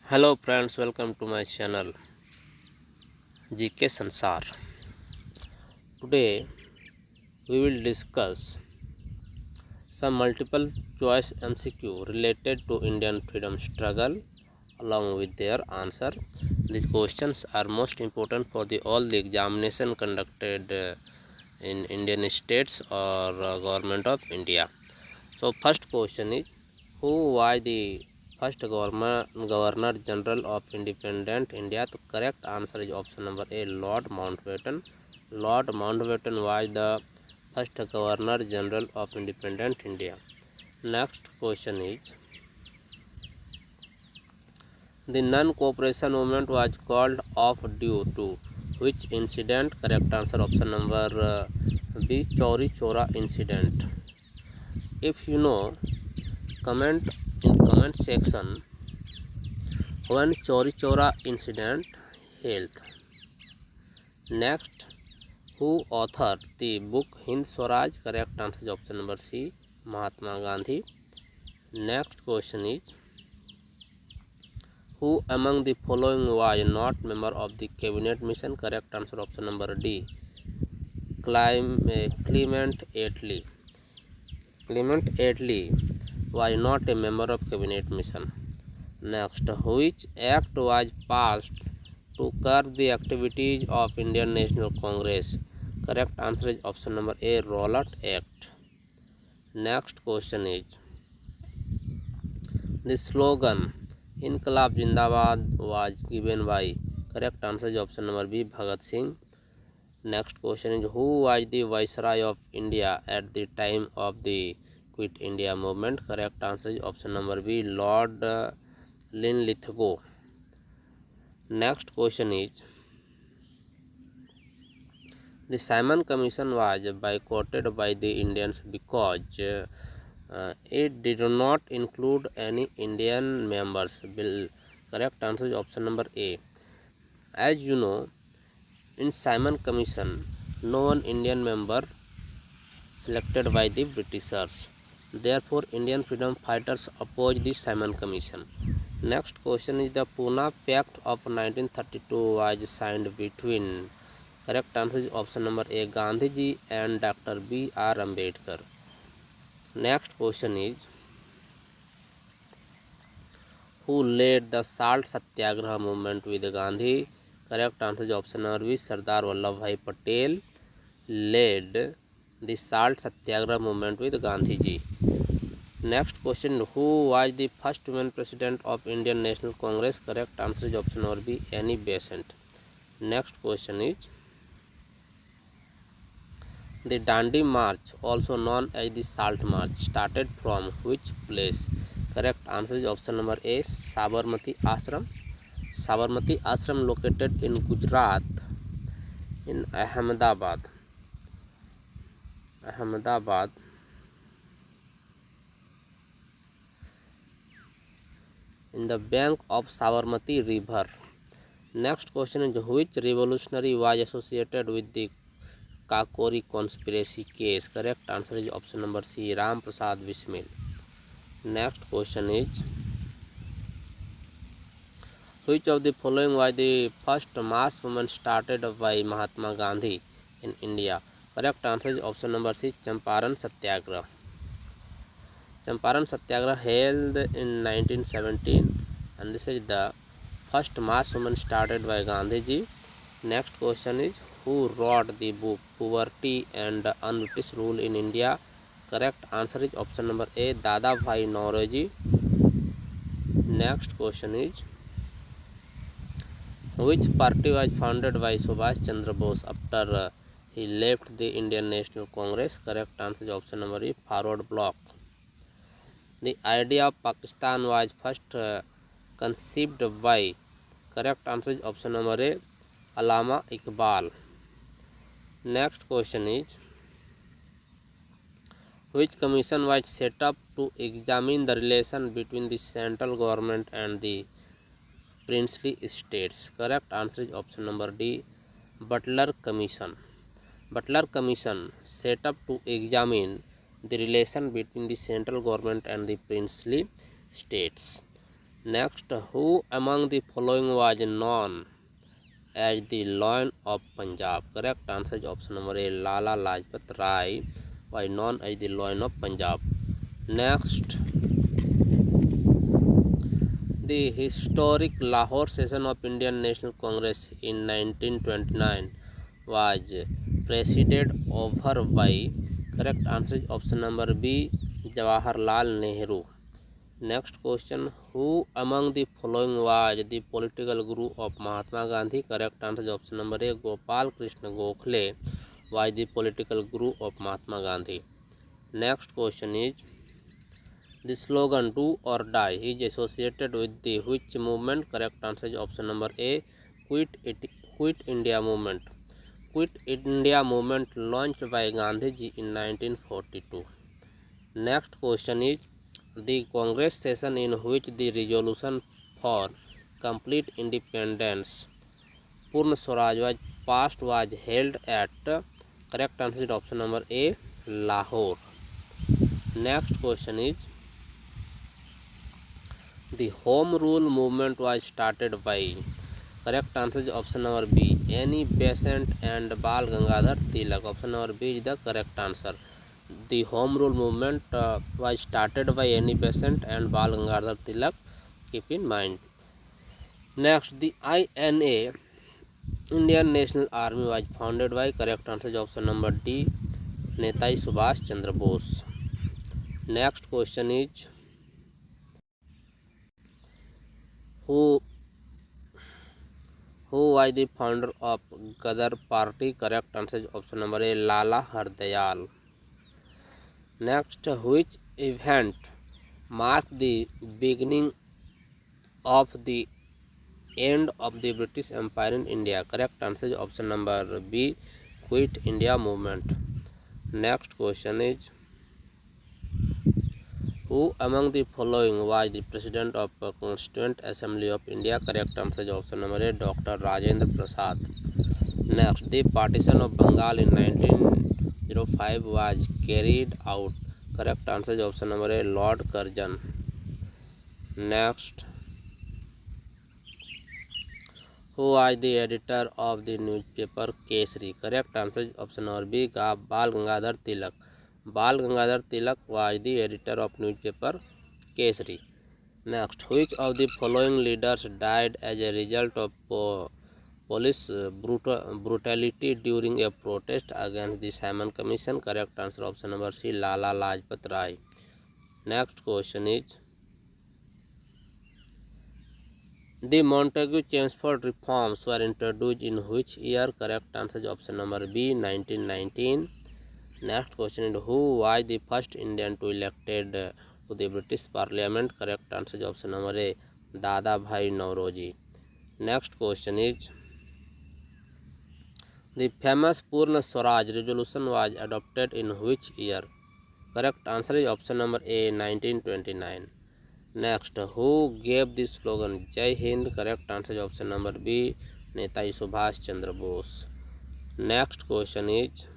Hello friends, welcome to my channel GK Sansar. Today we will discuss some multiple choice MCQ related to Indian freedom struggle along with their answer. These questions are most important for all the examination conducted in Indian states or government of India. So first question is, who was the first Governor General of independent India? The correct answer is option number A, Lord Mountbatten. Lord Mountbatten was the first Governor General of independent India. Next question is, the non-cooperation movement was called off due to which incident? Correct answer option number B, Chauri Chora incident. If you know, comment in comment section when Chauri Chora incident held. Next, who authored the book Hind Swaraj? Correct answer is option number C, Mahatma Gandhi. Next question is, who among the following was not member of the cabinet mission? Correct answer option number D, Clement Attlee. Clement Attlee was not a member of cabinet mission. Next, which act was passed to curb the activities of Indian National Congress? Correct answer is option number A, Rowlatt Act. Next question is, the slogan Inqilab Zindabad was given by? Correct answer is option number B, Bhagat Singh. Next question is, who was the Viceroy of India at the time of the Quit India movement? Correct answer is option number B, Lord Linlithgow. Next question is, the Simon Commission was boycotted by the Indians because it did not include any Indian members. Correct answer is option number A. As you know, in Simon Commission, no one Indian member selected by the Britishers. Therefore, Indian freedom fighters opposed the Simon Commission. Next question is, the Pune Pact of 1932 was signed between? Correct answer is option number A, Gandhiji and Dr. B.R. Ambedkar. Next question is, who led the Salt Satyagraha movement with Gandhi? Correct answer is option number B, Sardar Vallabhbhai Patel led the Salt Satyagraha movement with Gandhiji. Next question, who was the first woman president of Indian National Congress? Correct answer is option number B, Annie Besant. Next question is, the Dandi March, also known as the Salt March, started from which place? Correct answer is option number A, Sabarmati Ashram. Sabarmati Ashram located in Gujarat, in Ahmedabad. In the bank of Sabarmati river. Next question is, which revolutionary was associated with the Kakori conspiracy case? Correct answer is option number C, Ram Prasad Bismil. Next question is, which of the following was the first mass movement started by Mahatma Gandhi in India? Correct answer is option number C, Champaran Satyagraha. Champaran Satyagraha held in 1917, and this is the first mass movement started by Gandhiji. Next question is, who wrote the book Poverty and Un-British Rule in India? Correct answer is option number A, Dada Bhai Nauroji. Next question is, which party was founded by Subhash Chandra Bose after he left the Indian National Congress? Correct answer is option number E, Forward Bloc. The idea of Pakistan was first conceived by? Correct answer is option number A, Allama Iqbal. Next question is, which commission was set up to examine the relation between the central government and the princely states? Correct answer is option number D, Butler Commission. Butler Commission set up to examine the relation between the central government and the princely states. Next, who among the following was known as the Lion of Punjab? Correct answer is option number A. Lala Lajpat Rai was known as the Lion of Punjab. Next, the historic Lahore session of Indian National Congress in 1929 was presided over by. Correct answer is option number B. Jawaharlal Nehru. Next question, who among the following was the political guru of Mahatma Gandhi? Correct answer is option number A. Gopal Krishna Gokhale was the political guru of Mahatma Gandhi. Next question is, the slogan "Do or Die" is associated with the which movement? Correct answer is option number A. Quit India movement. Quit India movement launched by Gandhiji in 1942. Next question is, the Congress session in which the resolution for complete independence, Purna Swaraj, was passed was held at. Correct answer is option number A. Lahore. Next question is, the Home Rule movement was started by. Correct answer is option number B. Annie Besant and Bal Gangadhar Tilak. Option number B is the correct answer. The Home Rule movement was started by Annie Besant and Bal Gangadhar Tilak. Keep in mind. Next, the INA, Indian National Army, was founded by. Correct answer is option number D. Netaji Subhash Chandra Bose. Next question is, who was the founder of Gadar Party? Correct answer is option number A. Lala Hardayal. Next, which event marked the beginning of the end of the British Empire in India? Correct answer is option number B. Quit India movement. Next question is, who among the following was the president of Constituent Assembly of India? Correct answer is option number A. Dr. Rajendra Prasad. Next, the partition of Bengal in 1905 was carried out. Correct answer is option number A. Lord Curzon. Next, who was the editor of the newspaper Kesari? Correct answer is option number B. Bal Gangadhar Tilak. Bal Gangadhar Tilak was the editor of newspaper Kesari. Next, which of the following leaders died as a result of police brutality during a protest against the Simon Commission? Correct answer option number C. Lala Lajpat Rai. Next question is, the Montagu-Chelmsford reforms were introduced in which year? Correct answer is option number B. 1919. Next question is, who was the first Indian to elected to the British Parliament? Correct answer is option number A. Dada Bhai Nauroji. Next question is, the famous Purna Swaraj resolution was adopted in which year? Correct answer is option number A. 1929. Next, who gave the slogan Jai Hind? Correct answer is option number B. Netaji Subhash Chandra Bose. Next question is,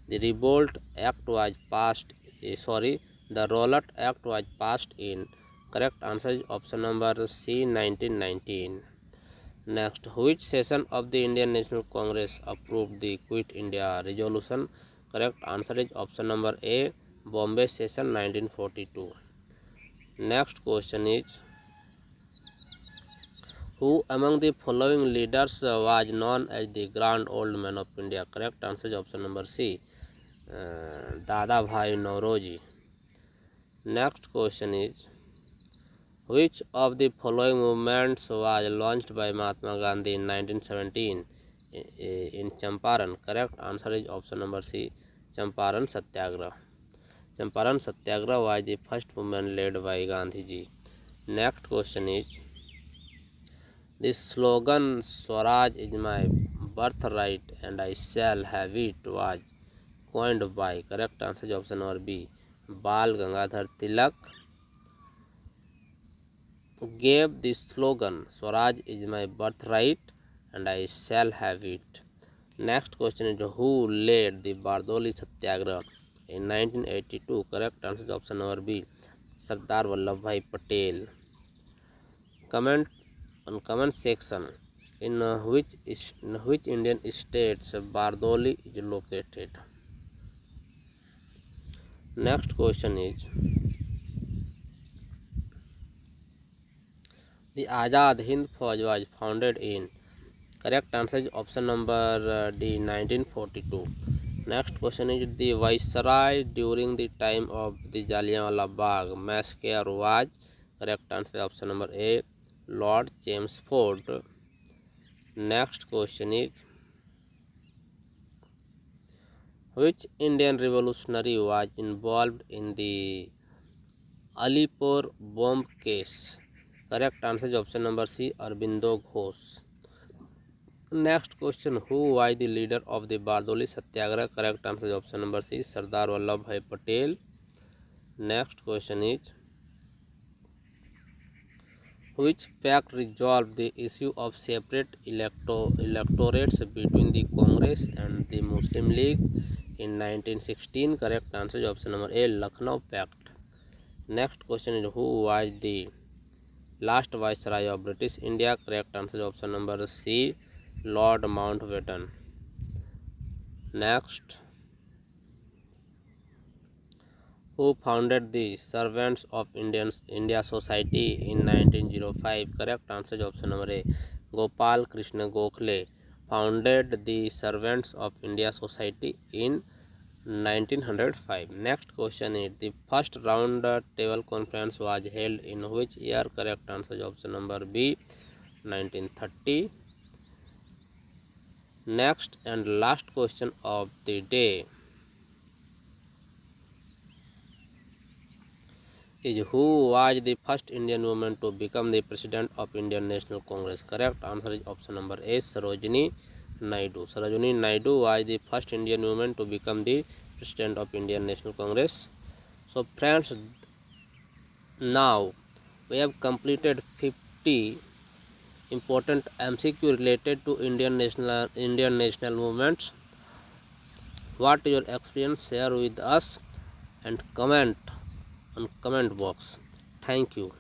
the Revolt Act was passed. The Rowlatt Act was passed in. Correct answer is option number C. 1919. Next, which session of the Indian National Congress approved the Quit India resolution? Correct answer is option number A. Bombay session 1942. Next question is, who among the following leaders was known as the Grand Old Man of India? Correct answer is option number C. Dada Bhai Nauroji. Next question is, which of the following movements was launched by Mahatma Gandhi in 1917 in Champaran? Correct answer is option number C. Champaran Satyagraha. Champaran Satyagraha was the first movement led by Gandhiji. Next question is, the slogan Swaraj is my birthright and I shall have it was coined by. Correct answer is option number B. Bal Gangadhar Tilak gave the slogan Swaraj is my birthright and I shall have it. Next question is, who led the Bardoli Satyagraha in 1982? Correct answer is option number B. Sardar Vallabhbhai Patel. Comment on comment section. In which Indian states Bardoli is located? Next question is, the Azad Hind Fauj was founded in. Correct answer is option number D, 1942. Next question is, the viceroy during the time of the Jallianwala Bagh massacre was. Correct answer is option number A, Lord Chelmsford. Next question is, which Indian revolutionary was involved in the Alipur bomb case? Correct answer is option number C, Aurobindo Ghosh. Next question, who was the leader of the Bardoli Satyagraha? Correct answer is option number C, Sardar Vallabhbhai Patel. Next question is, which pact resolved the issue of separate electorates between the Congress and the Muslim League in 1916? Correct answer is option number A, Lucknow Pact. Next question is, who was the last viceroy of British India? Correct answer is option number C, Lord Mountbatten. Next, who founded the Servants of India Society in 1905? Correct answer is option number A, Gopal Krishna Gokhale founded the Servants of India Society in 1905. Next question is, the first round table conference was held in which year? Correct answer is option number B, 1930. Next and last question of the day is, who was the first Indian woman to become the president of Indian National Congress? Correct answer is option number A, Sarojini Naidu. Sarojini Naidu was the first Indian woman to become the president of Indian National Congress. So friends, now we have completed 50 important MCQ related to Indian national movements. What is your experience? Share with us and comment on comment box. Thank you.